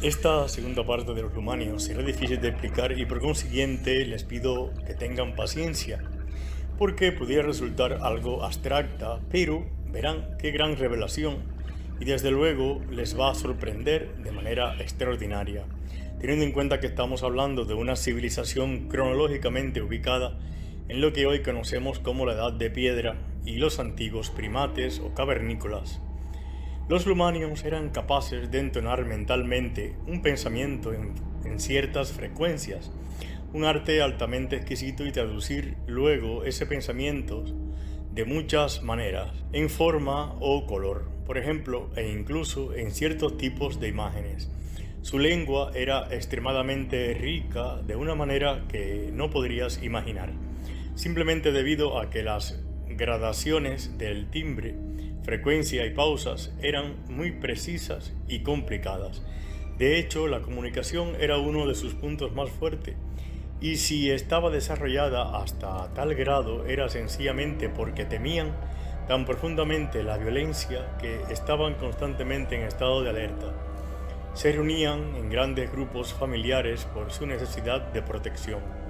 Esta segunda parte de los rumanios será difícil de explicar y por consiguiente les pido que tengan paciencia, porque pudiera resultar algo abstracta, pero verán qué gran revelación y desde luego les va a sorprender de manera extraordinaria, teniendo en cuenta que estamos hablando de una civilización cronológicamente ubicada en lo que hoy conocemos como la Edad de Piedra y los antiguos primates o cavernícolas. Los lumanios eran capaces de entonar mentalmente un pensamiento en ciertas frecuencias, un arte altamente exquisito y traducir luego ese pensamiento de muchas maneras, en forma o color, por ejemplo, e incluso en ciertos tipos de imágenes. Su lengua era extremadamente rica de una manera que no podrías imaginar, simplemente debido a que las gradaciones del timbre, frecuencia y pausas eran muy precisas y complicadas. De hecho, la comunicación era uno de sus puntos más fuertes, y si estaba desarrollada hasta tal grado era sencillamente porque temían tan profundamente la violencia que estaban constantemente en estado de alerta. Se reunían en grandes grupos familiares por su necesidad de protección.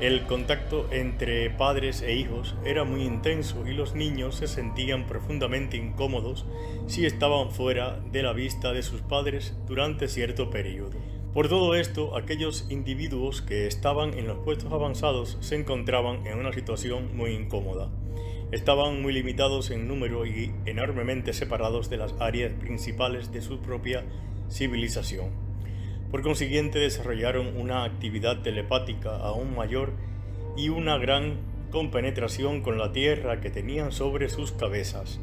El contacto entre padres e hijos era muy intenso y los niños se sentían profundamente incómodos si estaban fuera de la vista de sus padres durante cierto periodo. Por todo esto, aquellos individuos que estaban en los puestos avanzados se encontraban en una situación muy incómoda. Estaban muy limitados en número y enormemente separados de las áreas principales de su propia civilización. Por consiguiente, desarrollaron una actividad telepática aún mayor y una gran compenetración con la tierra que tenían sobre sus cabezas,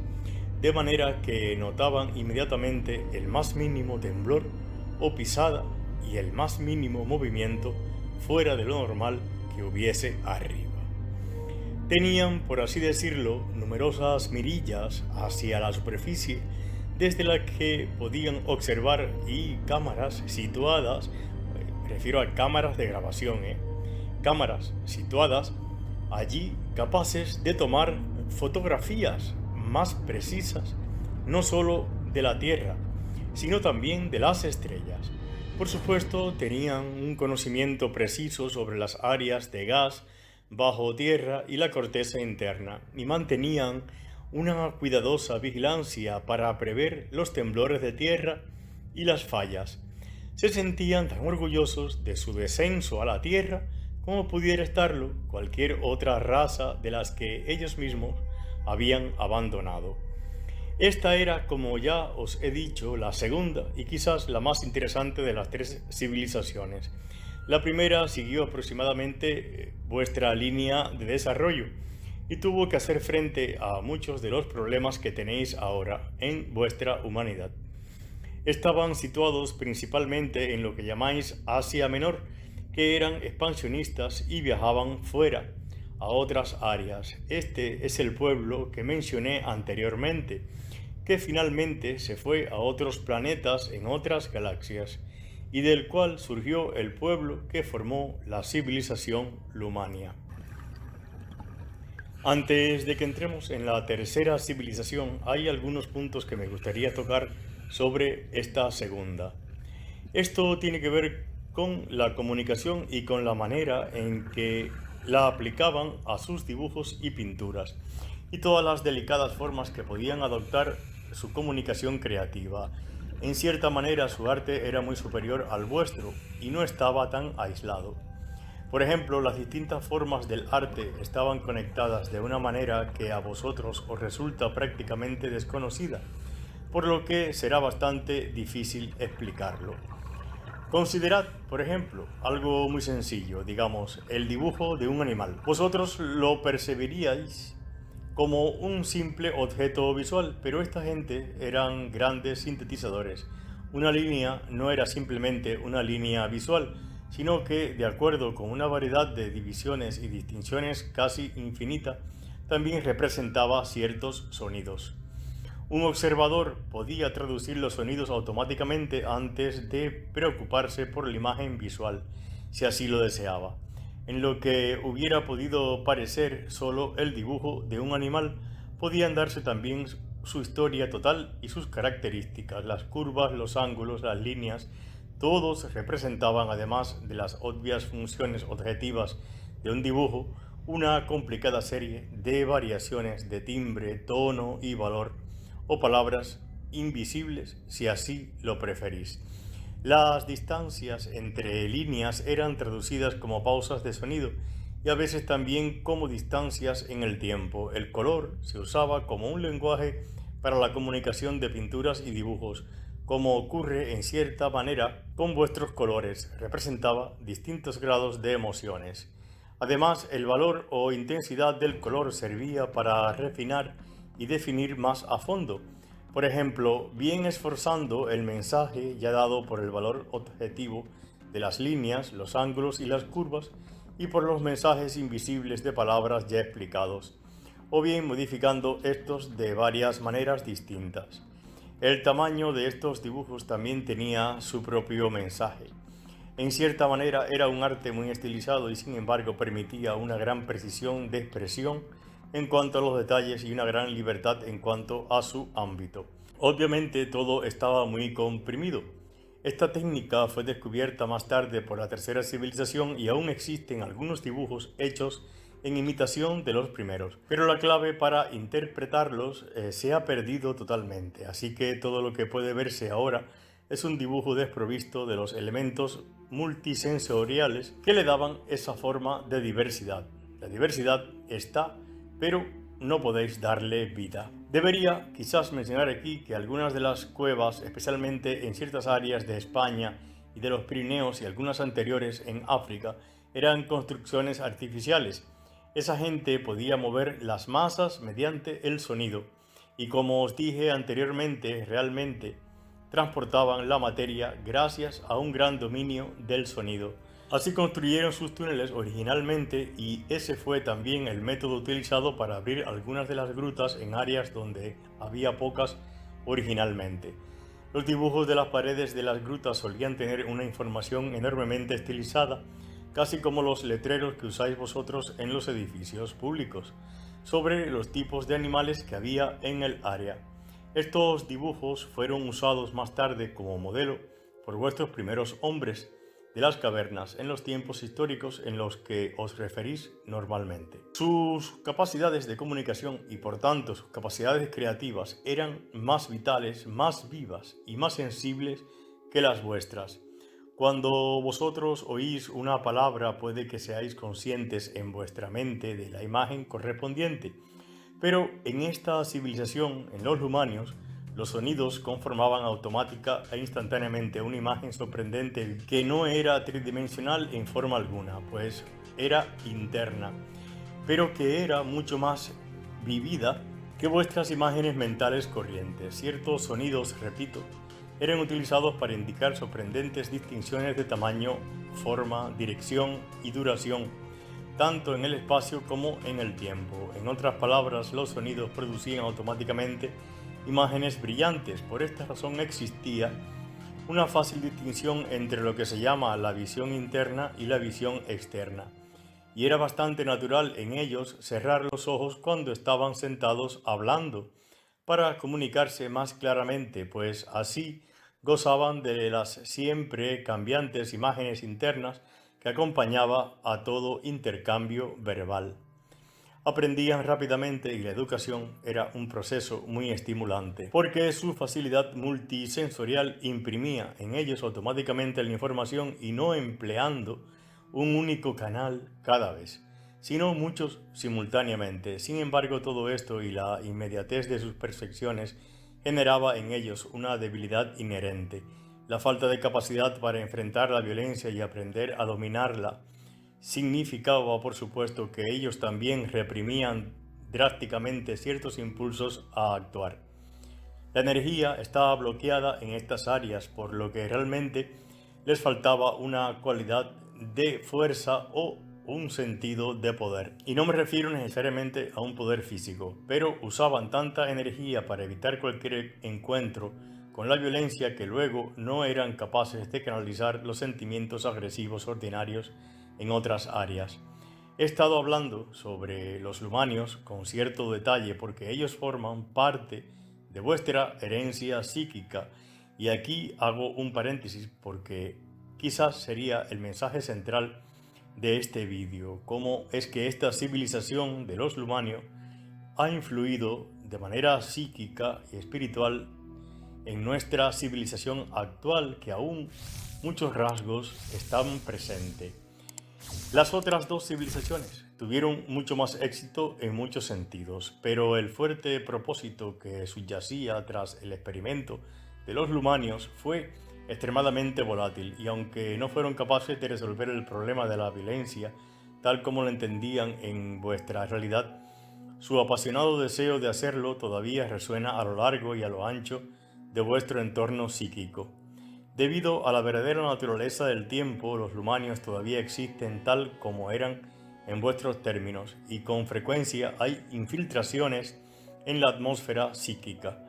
de manera que notaban inmediatamente el más mínimo temblor o pisada y el más mínimo movimiento fuera de lo normal que hubiese arriba. Tenían, por así decirlo, numerosas mirillas hacia la superficie desde la que podían observar y cámaras situadas, me refiero a cámaras de grabación, cámaras situadas allí capaces de tomar fotografías más precisas, no solo de la Tierra, sino también de las estrellas. Por supuesto, tenían un conocimiento preciso sobre las áreas de gas bajo tierra y la corteza interna, y mantenían una cuidadosa vigilancia para prever los temblores de tierra y las fallas. Se sentían tan orgullosos de su descenso a la tierra como pudiera estarlo cualquier otra raza de las que ellos mismos habían abandonado. Esta era, como ya os he dicho, la segunda y quizás la más interesante de las tres civilizaciones. La primera siguió aproximadamente vuestra línea de desarrollo y tuvo que hacer frente a muchos de los problemas que tenéis ahora en vuestra humanidad. Estaban situados principalmente en lo que llamáis Asia Menor, que eran expansionistas y viajaban fuera, a otras áreas. Este es el pueblo que mencioné anteriormente, que finalmente se fue a otros planetas en otras galaxias, y del cual surgió el pueblo que formó la civilización Lumania. Antes de que entremos en la tercera civilización, hay algunos puntos que me gustaría tocar sobre esta segunda. Esto tiene que ver con la comunicación y con la manera en que la aplicaban a sus dibujos y pinturas, y todas las delicadas formas que podían adoptar su comunicación creativa. En cierta manera su arte era muy superior al vuestro y no estaba tan aislado. Por ejemplo, las distintas formas del arte estaban conectadas de una manera que a vosotros os resulta prácticamente desconocida, por lo que será bastante difícil explicarlo. Considerad, por ejemplo, algo muy sencillo, digamos, el dibujo de un animal. Vosotros lo percibiríais como un simple objeto visual, pero esta gente eran grandes sintetizadores. Una línea no era simplemente una línea visual, sino que, de acuerdo con una variedad de divisiones y distinciones casi infinita, también representaba ciertos sonidos. Un observador podía traducir los sonidos automáticamente antes de preocuparse por la imagen visual, si así lo deseaba. En lo que hubiera podido parecer solo el dibujo de un animal, podían darse también su historia total y sus características, las curvas, los ángulos, las líneas, Todos representaban, además de las obvias funciones objetivas de un dibujo, una complicada serie de variaciones de timbre, tono y valor, o palabras invisibles si así lo preferís. Las distancias entre líneas eran traducidas como pausas de sonido y a veces también como distancias en el tiempo. El color se usaba como un lenguaje para la comunicación de pinturas y dibujos, como ocurre en cierta manera con vuestros colores, representaba distintos grados de emociones. Además, el valor o intensidad del color servía para refinar y definir más a fondo. Por ejemplo, bien esforzando el mensaje ya dado por el valor objetivo de las líneas, los ángulos y las curvas, y por los mensajes invisibles de palabras ya explicados, o bien modificando estos de varias maneras distintas. El tamaño de estos dibujos también tenía su propio mensaje. En cierta manera era un arte muy estilizado y sin embargo permitía una gran precisión de expresión en cuanto a los detalles y una gran libertad en cuanto a su ámbito. Obviamente todo estaba muy comprimido. Esta técnica fue descubierta más tarde por la tercera civilización y aún existen algunos dibujos hechos en imitación de los primeros, pero la clave para interpretarlos se ha perdido totalmente, así que todo lo que puede verse ahora es un dibujo desprovisto de los elementos multisensoriales que le daban esa forma de diversidad. La diversidad está, pero no podéis darle vida. Debería quizás mencionar aquí que algunas de las cuevas, especialmente en ciertas áreas de España y de los Pirineos y algunas anteriores en África, eran construcciones artificiales. Esa gente podía mover las masas mediante el sonido y, como os dije anteriormente, realmente transportaban la materia gracias a un gran dominio del sonido. Así construyeron sus túneles originalmente y ese fue también el método utilizado para abrir algunas de las grutas en áreas donde había pocas originalmente. Los dibujos de las paredes de las grutas solían tener una información enormemente estilizada, casi como los letreros que usáis vosotros en los edificios públicos, sobre los tipos de animales que había en el área. Estos dibujos fueron usados más tarde como modelo por vuestros primeros hombres de las cavernas en los tiempos históricos en los que os referís normalmente. Sus capacidades de comunicación y por tanto sus capacidades creativas eran más vitales, más vivas y más sensibles que las vuestras. Cuando vosotros oís una palabra puede que seáis conscientes en vuestra mente de la imagen correspondiente, pero en esta civilización, en los Lumanios, los sonidos conformaban automática e instantáneamente una imagen sorprendente que no era tridimensional en forma alguna, pues era interna, pero que era mucho más vivida que vuestras imágenes mentales corrientes. Ciertos sonidos, repito, eran utilizados para indicar sorprendentes distinciones de tamaño, forma, dirección y duración, tanto en el espacio como en el tiempo. En otras palabras, los sonidos producían automáticamente imágenes brillantes. Por esta razón existía una fácil distinción entre lo que se llama la visión interna y la visión externa, y era bastante natural en ellos cerrar los ojos cuando estaban sentados hablando, para comunicarse más claramente, pues así gozaban de las siempre cambiantes imágenes internas que acompañaba a todo intercambio verbal. Aprendían rápidamente y la educación era un proceso muy estimulante, porque su facilidad multisensorial imprimía en ellos automáticamente la información y no empleando un único canal cada vez, sino muchos simultáneamente. Sin embargo, todo esto y la inmediatez de sus percepciones generaba en ellos una debilidad inherente. La falta de capacidad para enfrentar la violencia y aprender a dominarla significaba, por supuesto, que ellos también reprimían drásticamente ciertos impulsos a actuar. La energía estaba bloqueada en estas áreas, por lo que realmente les faltaba una cualidad de fuerza o un sentido de poder. Y no me refiero necesariamente a un poder físico, pero usaban tanta energía para evitar cualquier encuentro con la violencia que luego no eran capaces de canalizar los sentimientos agresivos ordinarios en otras áreas. He estado hablando sobre los Lumanios con cierto detalle porque ellos forman parte de vuestra herencia psíquica Y aquí hago un paréntesis porque quizás sería el mensaje central de este vídeo, cómo es que esta civilización de los Lumanios ha influido de manera psíquica y espiritual en nuestra civilización actual, que aún muchos rasgos están presentes. Las otras dos civilizaciones tuvieron mucho más éxito en muchos sentidos, pero el fuerte propósito que subyacía tras el experimento de los Lumanios fue extremadamente volátil, y aunque no fueron capaces de resolver el problema de la violencia tal como lo entendían en vuestra realidad, su apasionado deseo de hacerlo todavía resuena a lo largo y a lo ancho de vuestro entorno psíquico. Debido a la verdadera naturaleza del tiempo, los Lumanios todavía existen tal como eran en vuestros términos, y con frecuencia hay infiltraciones en la atmósfera psíquica.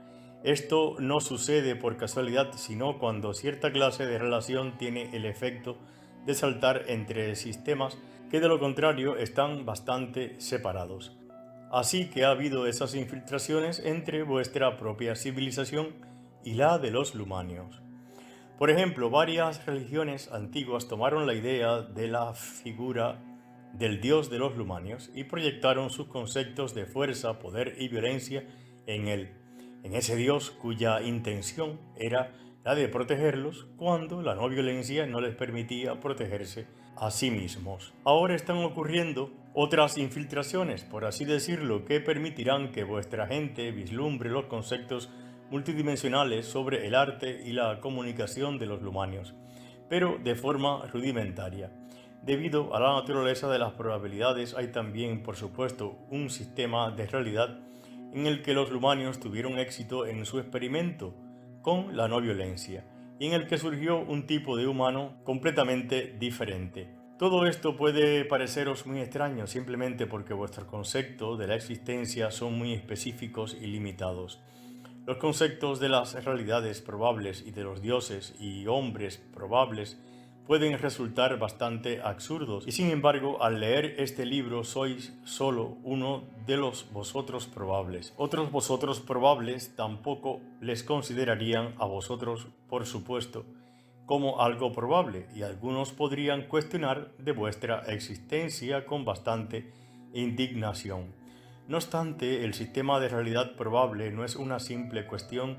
Esto no sucede por casualidad, sino cuando cierta clase de relación tiene el efecto de saltar entre sistemas que de lo contrario están bastante separados. Así que ha habido esas infiltraciones entre vuestra propia civilización y la de los Lumanios. Por ejemplo, varias religiones antiguas tomaron la idea de la figura del dios de los Lumanios y proyectaron sus conceptos de fuerza, poder y violencia en él, en ese dios cuya intención era la de protegerlos cuando la no violencia no les permitía protegerse a sí mismos. Ahora están ocurriendo otras infiltraciones, por así decirlo, que permitirán que vuestra gente vislumbre los conceptos multidimensionales sobre el arte y la comunicación de los Lumanios, pero de forma rudimentaria. Debido a la naturaleza de las probabilidades, hay también, por supuesto, un sistema de realidad en el que los Lumanios tuvieron éxito en su experimento con la no violencia, y en el que surgió un tipo de humano completamente diferente. Todo esto puede pareceros muy extraño simplemente porque vuestros conceptos de la existencia son muy específicos y limitados. Los conceptos de las realidades probables y de los dioses y hombres probables pueden resultar bastante absurdos, y sin embargo, al leer este libro sois solo uno de los vosotros probables. Otros vosotros probables tampoco les considerarían a vosotros, por supuesto, como algo probable, y algunos podrían cuestionar de vuestra existencia con bastante indignación. No obstante, el sistema de realidad probable no es una simple cuestión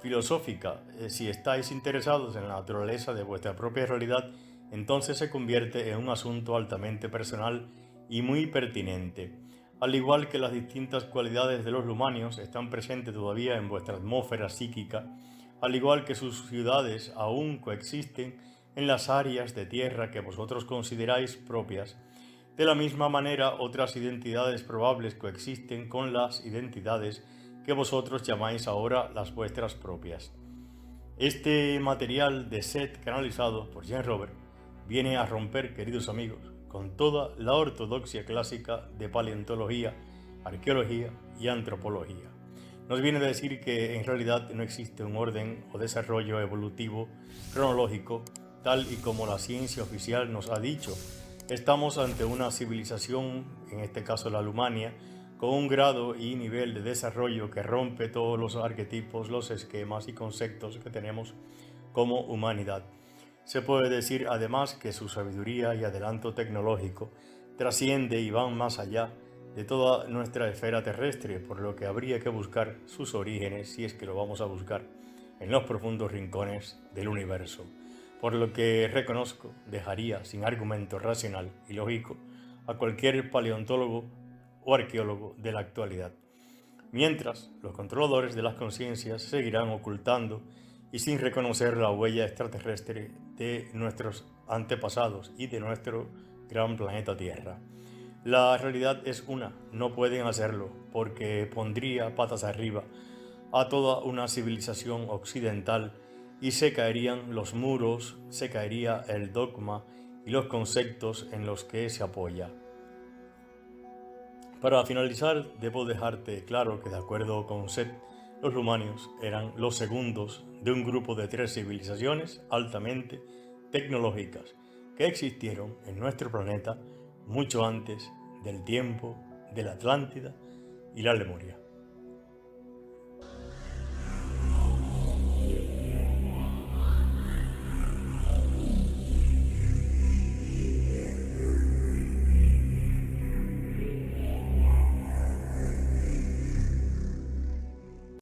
filosófica. Si estáis interesados en la naturaleza de vuestra propia realidad, entonces se convierte en un asunto altamente personal y muy pertinente. Al igual que las distintas cualidades de los Lumanios están presentes todavía en vuestra atmósfera psíquica, al igual que sus ciudades aún coexisten en las áreas de tierra que vosotros consideráis propias, de la misma manera otras identidades probables coexisten con las identidades que vosotros llamáis ahora las vuestras propias. Este material de Set canalizado por Jean Robert viene a romper, queridos amigos, con toda la ortodoxia clásica de paleontología, arqueología y antropología. Nos viene a decir que en realidad no existe un orden o desarrollo evolutivo cronológico tal y como la ciencia oficial nos ha dicho. Estamos ante una civilización, en este caso la Lumania, con un grado y nivel de desarrollo que rompe todos los arquetipos, los esquemas y conceptos que tenemos como humanidad. Se puede decir además que su sabiduría y adelanto tecnológico trasciende y van más allá de toda nuestra esfera terrestre, por lo que habría que buscar sus orígenes, si es que lo vamos a buscar, en los profundos rincones del universo. Por lo que reconozco, dejaría sin argumento racional y lógico a cualquier paleontólogo o arqueólogo de la actualidad. Mientras, los controladores de las conciencias seguirán ocultando y sin reconocer la huella extraterrestre de nuestros antepasados y de nuestro gran planeta Tierra. La realidad es una, no pueden hacerlo, porque pondría patas arriba a toda una civilización occidental y se caerían los muros, se caería el dogma y los conceptos en los que se apoya. Para finalizar, debo dejarte claro que de acuerdo con Set, los Lumanios eran los segundos de un grupo de 3 civilizaciones altamente tecnológicas que existieron en nuestro planeta mucho antes del tiempo de la Atlántida y la Lemuria.